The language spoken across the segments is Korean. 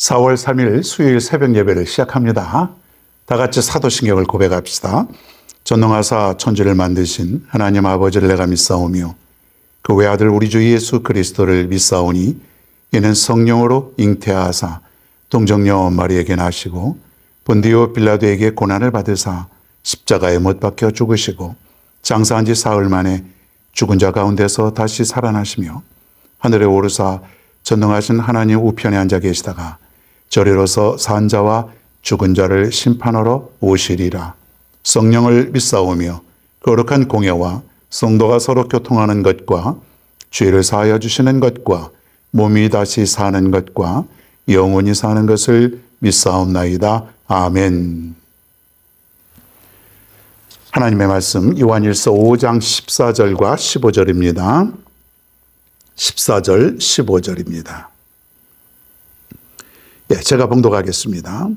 4월 3일 수요일 새벽 예배를 시작합니다. 다 같이 사도신경을 고백합시다. 전능하사 천지를 만드신 하나님 아버지를 내가 믿사오며 그 외아들 우리 주 예수 그리스도를 믿사오니 이는 성령으로 잉태하사 동정녀 마리에게 나시고 본디오 빌라도에게 고난을 받으사 십자가에 못 박혀 죽으시고 장사한 지 사흘 만에 죽은 자 가운데서 다시 살아나시며 하늘에 오르사 전능하신 하나님 우편에 앉아 계시다가 저리로서 산 자와 죽은 자를 심판하러 오시리라. 성령을 믿사오며 거룩한 공예와 성도가 서로 교통하는 것과 죄를 사하여 주시는 것과 몸이 다시 사는 것과 영원히 사는 것을 믿사옵나이다. 아멘. 하나님의 말씀 요한일서 5장 14절과 15절입니다. 14절, 15절입니다. 제가 봉독하겠습니다.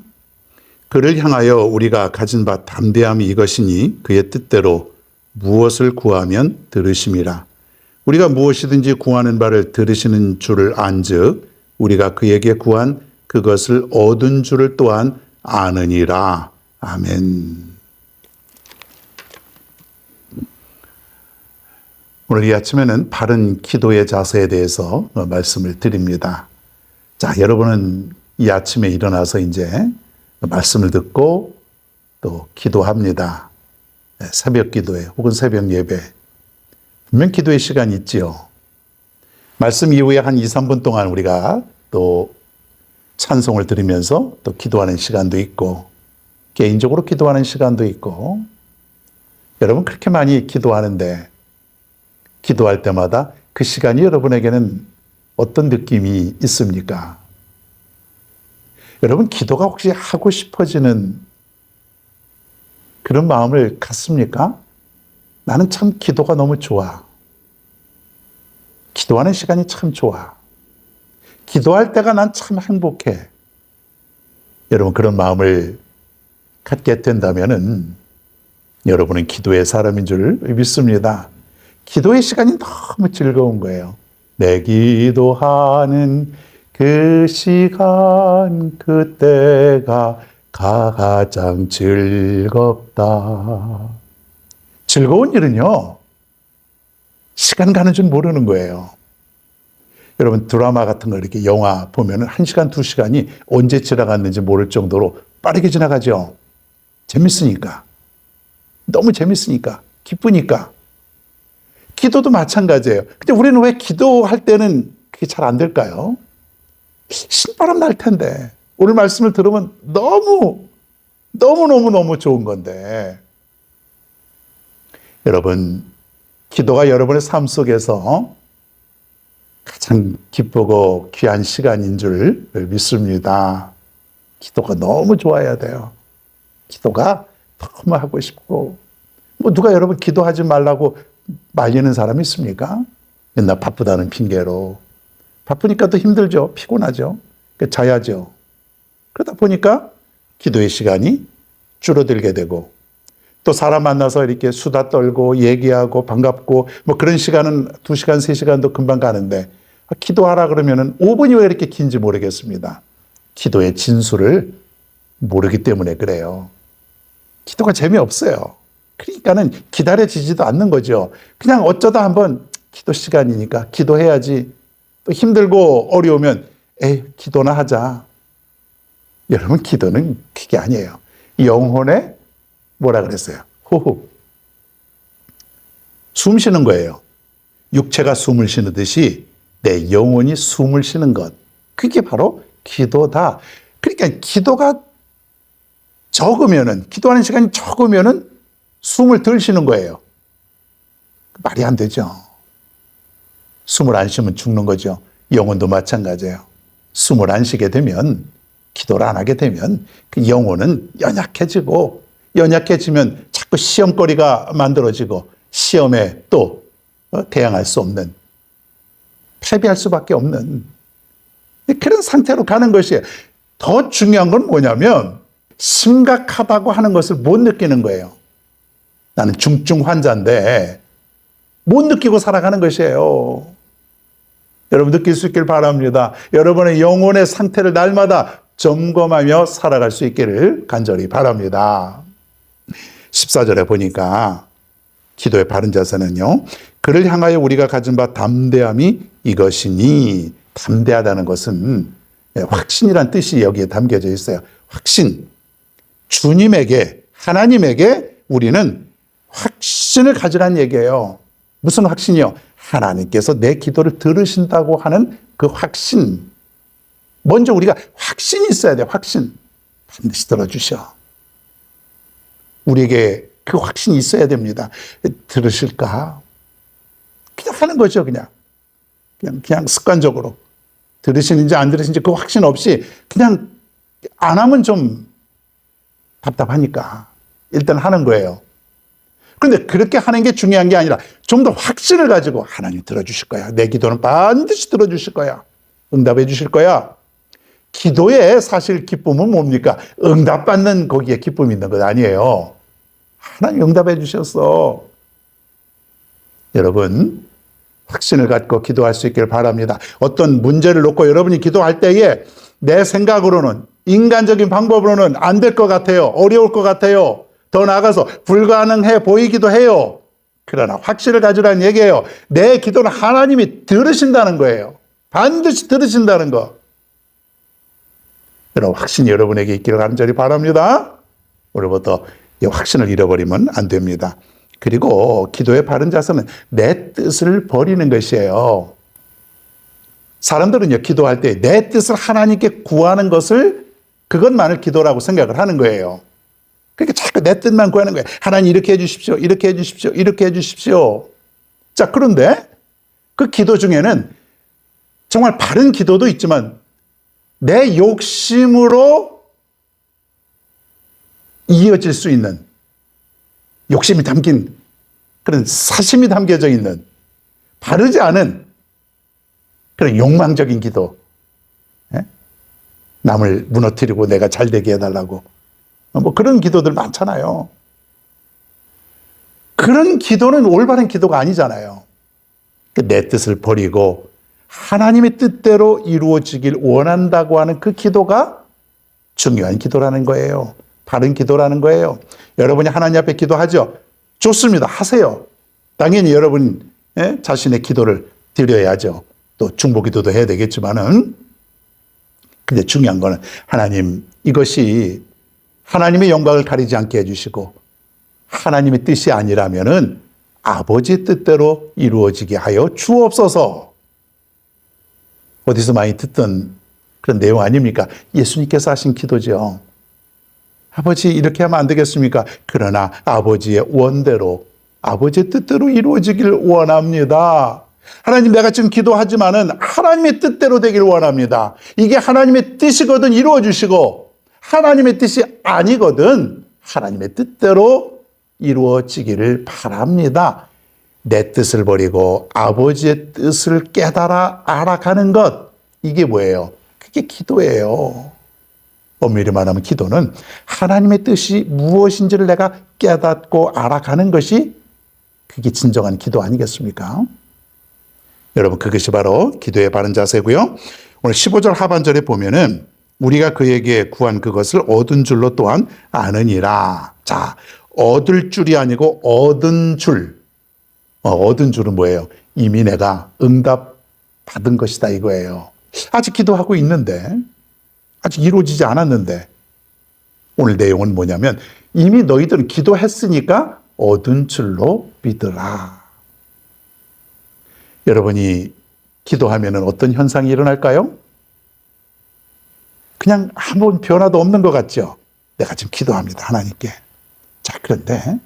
그를 향하여 우리가 가진 바 담대함이 이것이니 그의 뜻대로 무엇을 구하면 들으심이라. 우리가 무엇이든지 구하는 바를 들으시는 줄을 안즉 우리가 그에게 구한 그것을 얻은 줄을 또한 아느니라. 아멘. 오늘 이 아침에는 바른 기도의 자세에 대해서 말씀을 드립니다. 자, 여러분은 이 아침에 일어나서 이제 말씀을 듣고 또 기도합니다. 새벽 기도회 혹은 새벽 예배. 분명 기도의 시간이 있지요. 말씀 이후에 한 2, 3분 동안 우리가 또 찬송을 들으면서 또 기도하는 시간도 있고 개인적으로 기도하는 시간도 있고 여러분 그렇게 많이 기도하는데 기도할 때마다 그 시간이 여러분에게는 어떤 느낌이 있습니까? 여러분 기도가 혹시 하고 싶어지는 그런 마음을 갖습니까? 나는 참 기도가 너무 좋아. 기도하는 시간이 참 좋아. 기도할 때가 난 참 행복해. 여러분 그런 마음을 갖게 된다면은 여러분은 기도의 사람인 줄 믿습니다. 기도의 시간이 너무 즐거운 거예요. 내 기도하는 그 시간 그때가 가장 즐겁다. 즐거운 일은요, 시간 가는 줄 모르는 거예요. 여러분 드라마 같은 거 이렇게 영화 보면은 1시간, 2시간이 언제 지나갔는지 모를 정도로 빠르게 지나가죠. 재밌으니까. 너무 재밌으니까. 기쁘니까. 기도도 마찬가지예요. 근데 우리는 왜 기도할 때는 그게 잘 안 될까요? 신바람 날 텐데. 오늘 말씀을 들으면 너무 좋은 건데. 여러분, 기도가 여러분의 삶 속에서 가장 기쁘고 귀한 시간인 줄 믿습니다. 기도가 너무 좋아야 돼요. 기도가 너무 하고 싶고. 누가 여러분 기도하지 말라고 말리는 사람이 있습니까? 맨날 바쁘다는 핑계로. 바쁘니까 또 힘들죠. 피곤하죠. 자야죠. 그러다 보니까 기도의 시간이 줄어들게 되고 또 사람 만나서 이렇게 수다 떨고 얘기하고 반갑고 그런 시간은 2시간, 3시간도 금방 가는데 기도하라 그러면은 5분이 왜 이렇게 긴지 모르겠습니다. 기도의 진수를 모르기 때문에 그래요. 기도가 재미없어요. 그러니까는 기다려지지도 않는 거죠. 그냥 어쩌다 한번 기도 시간이니까 기도해야지. 또 힘들고 어려우면 기도나 하자. 여러분 기도는 그게 아니에요. 영혼의 뭐라 그랬어요? 호흡. 숨 쉬는 거예요. 육체가 숨을 쉬듯이 내 영혼이 숨을 쉬는 것. 그게 바로 기도다. 그러니까 기도가 적으면은 기도하는 시간이 적으면은 숨을 덜 쉬는 거예요. 말이 안 되죠. 숨을 안 쉬면 죽는 거죠. 영혼도 마찬가지예요. 숨을 안 쉬게 되면, 기도를 안 하게 되면 그 영혼은 연약해지면 자꾸 시험거리가 만들어지고 시험에 또 대항할 수 없는, 패배할 수밖에 없는 그런 상태로 가는 것이에요. 더 중요한 건 뭐냐면 심각하다고 하는 것을 못 느끼는 거예요. 나는 중증 환자인데 못 느끼고 살아가는 것이에요. 여러분 느낄 수 있길 바랍니다. 여러분의 영혼의 상태를 날마다 점검하며 살아갈 수 있기를 간절히 바랍니다. 14절에 보니까 기도의 바른 자세는요, 그를 향하여 우리가 가진 바 담대함이 이것이니, 담대하다는 것은 확신이란 뜻이 여기에 담겨져 있어요. 확신. 주님에게, 하나님에게 우리는 확신을 가지라는 얘기예요. 무슨 확신이요? 하나님께서 내 기도를 들으신다고 하는 그 확신. 먼저 우리가 확신이 있어야 돼요. 확신. 반드시 들어주셔. 우리에게 그 확신이 있어야 됩니다. 들으실까? 그냥 하는 거죠. 그냥 습관적으로. 들으시는지 안 들으시는지 그 확신 없이 그냥 안 하면 좀 답답하니까 일단 하는 거예요. 그런데 그렇게 하는 게 중요한 게 아니라 좀 더 확신을 가지고 하나님 들어주실 거야. 내 기도는 반드시 들어주실 거야. 응답해 주실 거야. 기도의 사실 기쁨은 뭡니까? 응답받는 거기에 기쁨이 있는 것 아니에요. 하나님 응답해 주셨어. 여러분, 확신을 갖고 기도할 수 있기를 바랍니다. 어떤 문제를 놓고 여러분이 기도할 때에 내 생각으로는, 인간적인 방법으로는 안 될 것 같아요. 어려울 것 같아요. 더 나아가서 불가능해 보이기도 해요. 그러나 확신을 가지라는 얘기예요. 내 기도는 하나님이 들으신다는 거예요. 반드시 들으신다는 거. 여러분, 확신이 여러분에게 있기를 간절히 바랍니다. 오늘부터 이 확신을 잃어버리면 안 됩니다. 그리고 기도의 바른 자세는 내 뜻을 버리는 것이에요. 사람들은요, 기도할 때 내 뜻을 하나님께 구하는 것을, 그것만을 기도라고 생각을 하는 거예요. 그러니까 자꾸 내 뜻만 구하는 거예요. 하나님 이렇게 해 주십시오. 이렇게 해 주십시오. 이렇게 해 주십시오. 자, 그런데 그 기도 중에는 정말 바른 기도도 있지만 내 욕심으로 이어질 수 있는, 욕심이 담긴 그런 사심이 담겨져 있는, 바르지 않은 그런 욕망적인 기도. 남을 무너뜨리고 내가 잘 되게 해달라고. 뭐 그런 기도들 많잖아요. 그런 기도는 올바른 기도가 아니잖아요. 내 뜻을 버리고 하나님의 뜻대로 이루어지길 원한다고 하는 그 기도가 중요한 기도라는 거예요. 바른 기도라는 거예요. 여러분이 하나님 앞에 기도하죠? 좋습니다. 하세요. 당연히 여러분 자신의 기도를 드려야죠. 또 중보기도도 해야 되겠지만은, 근데 중요한 거는 하나님, 이것이 하나님의 영광을 가리지 않게 해주시고 하나님의 뜻이 아니라면은 아버지의 뜻대로 이루어지게 하여 주옵소서. 어디서 많이 듣던 그런 내용 아닙니까? 예수님께서 하신 기도죠. 아버지, 이렇게 하면 안 되겠습니까? 그러나 아버지의 원대로, 아버지의 뜻대로 이루어지길 원합니다. 하나님, 내가 지금 기도하지만은 하나님의 뜻대로 되길 원합니다. 이게 하나님의 뜻이거든 이루어 주시고, 하나님의 뜻이 아니거든 하나님의 뜻대로 이루어지기를 바랍니다. 내 뜻을 버리고 아버지의 뜻을 깨달아 알아가는 것, 이게 뭐예요? 그게 기도예요. 엄밀히 말하면 기도는 하나님의 뜻이 무엇인지를 내가 깨닫고 알아가는 것이, 그게 진정한 기도 아니겠습니까? 여러분, 그것이 바로 기도의 바른 자세고요. 오늘 15절 하반절에 보면은 우리가 그에게 구한 그것을 얻은 줄로 또한 아느니라. 자, 얻을 줄이 아니고 얻은 줄. 얻은 줄은 뭐예요? 이미 내가 응답 받은 것이다 이거예요. 아직 기도하고 있는데, 아직 이루어지지 않았는데, 오늘 내용은 뭐냐면 이미 너희들은 기도했으니까 얻은 줄로 믿으라. 여러분이 기도하면 어떤 현상이 일어날까요? 그냥 아무 변화도 없는 것 같죠? 내가 지금 기도합니다, 하나님께. 자, 그런데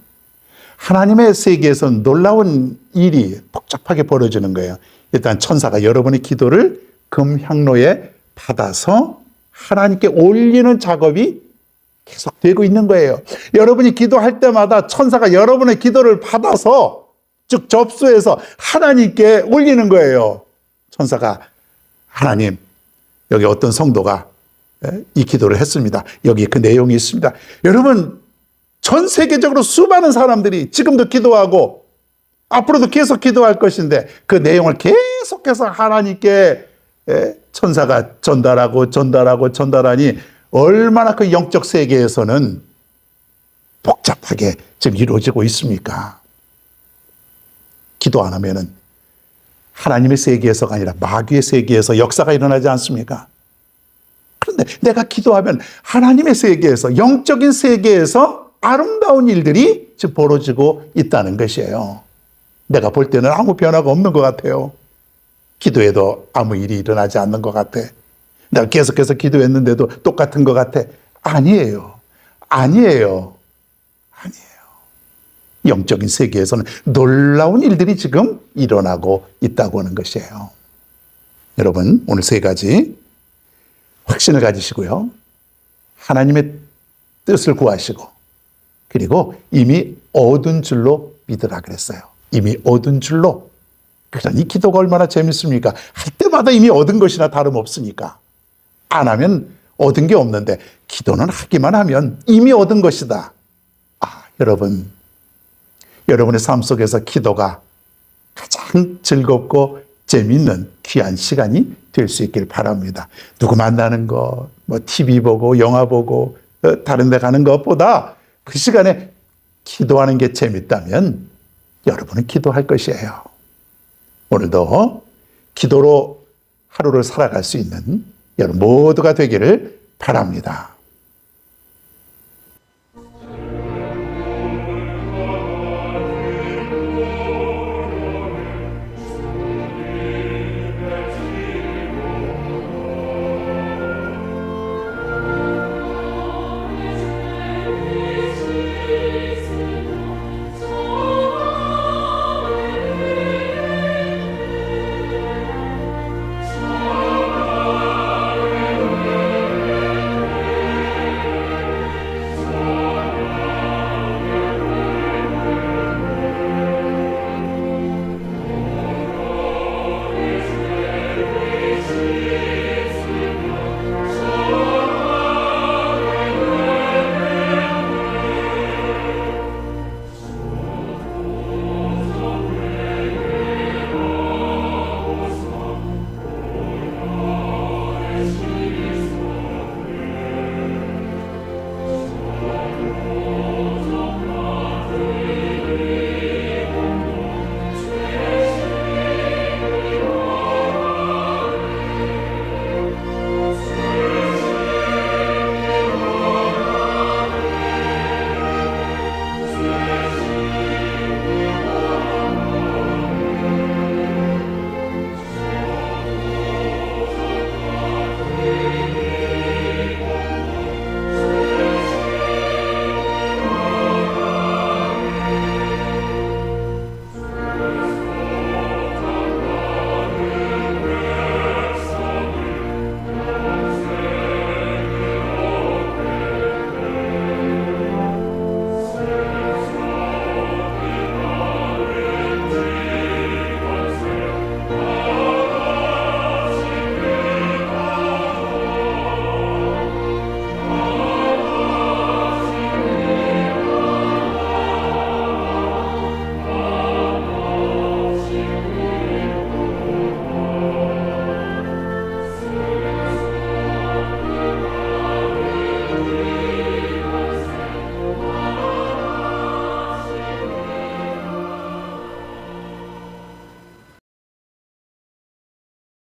하나님의 세계에서는 놀라운 일이 복잡하게 벌어지는 거예요. 일단 천사가 여러분의 기도를 금향로에 받아서 하나님께 올리는 작업이 계속되고 있는 거예요. 여러분이 기도할 때마다 천사가 여러분의 기도를 받아서, 즉 접수해서 하나님께 올리는 거예요. 천사가, 하나님, 여기 어떤 성도가 이 기도를 했습니다. 여기 그 내용이 있습니다. 여러분, 전 세계적으로 수많은 사람들이 지금도 기도하고 앞으로도 계속 기도할 것인데 그 내용을 계속해서 하나님께 천사가 전달하니 얼마나 그 영적 세계에서는 복잡하게 지금 이루어지고 있습니까? 기도 안 하면은 하나님의 세계에서가 아니라 마귀의 세계에서 역사가 일어나지 않습니까? 그런데 내가 기도하면 하나님의 세계에서, 영적인 세계에서 아름다운 일들이 지금 벌어지고 있다는 것이에요. 내가 볼 때는 아무 변화가 없는 것 같아요. 기도해도 아무 일이 일어나지 않는 것 같아. 내가 계속해서 기도했는데도 똑같은 것 같아. 아니에요. 영적인 세계에서는 놀라운 일들이 지금 일어나고 있다고 하는 것이에요. 여러분, 오늘 세 가지 확신을 가지시고요. 하나님의 뜻을 구하시고, 그리고 이미 얻은 줄로 믿으라 그랬어요. 이미 얻은 줄로. 그러니 기도가 얼마나 재밌습니까? 할 때마다 이미 얻은 것이나 다름없으니까. 안 하면 얻은 게 없는데 기도는 하기만 하면 이미 얻은 것이다. 여러분의 삶 속에서 기도가 가장 즐겁고 재미있는 귀한 시간이 될 수 있길 바랍니다. 누구 만나는 거, TV 보고 영화 보고 다른 데 가는 것보다 그 시간에 기도하는 게 재밌다면 여러분은 기도할 것이에요. 오늘도 기도로 하루를 살아갈 수 있는 여러분 모두가 되기를 바랍니다.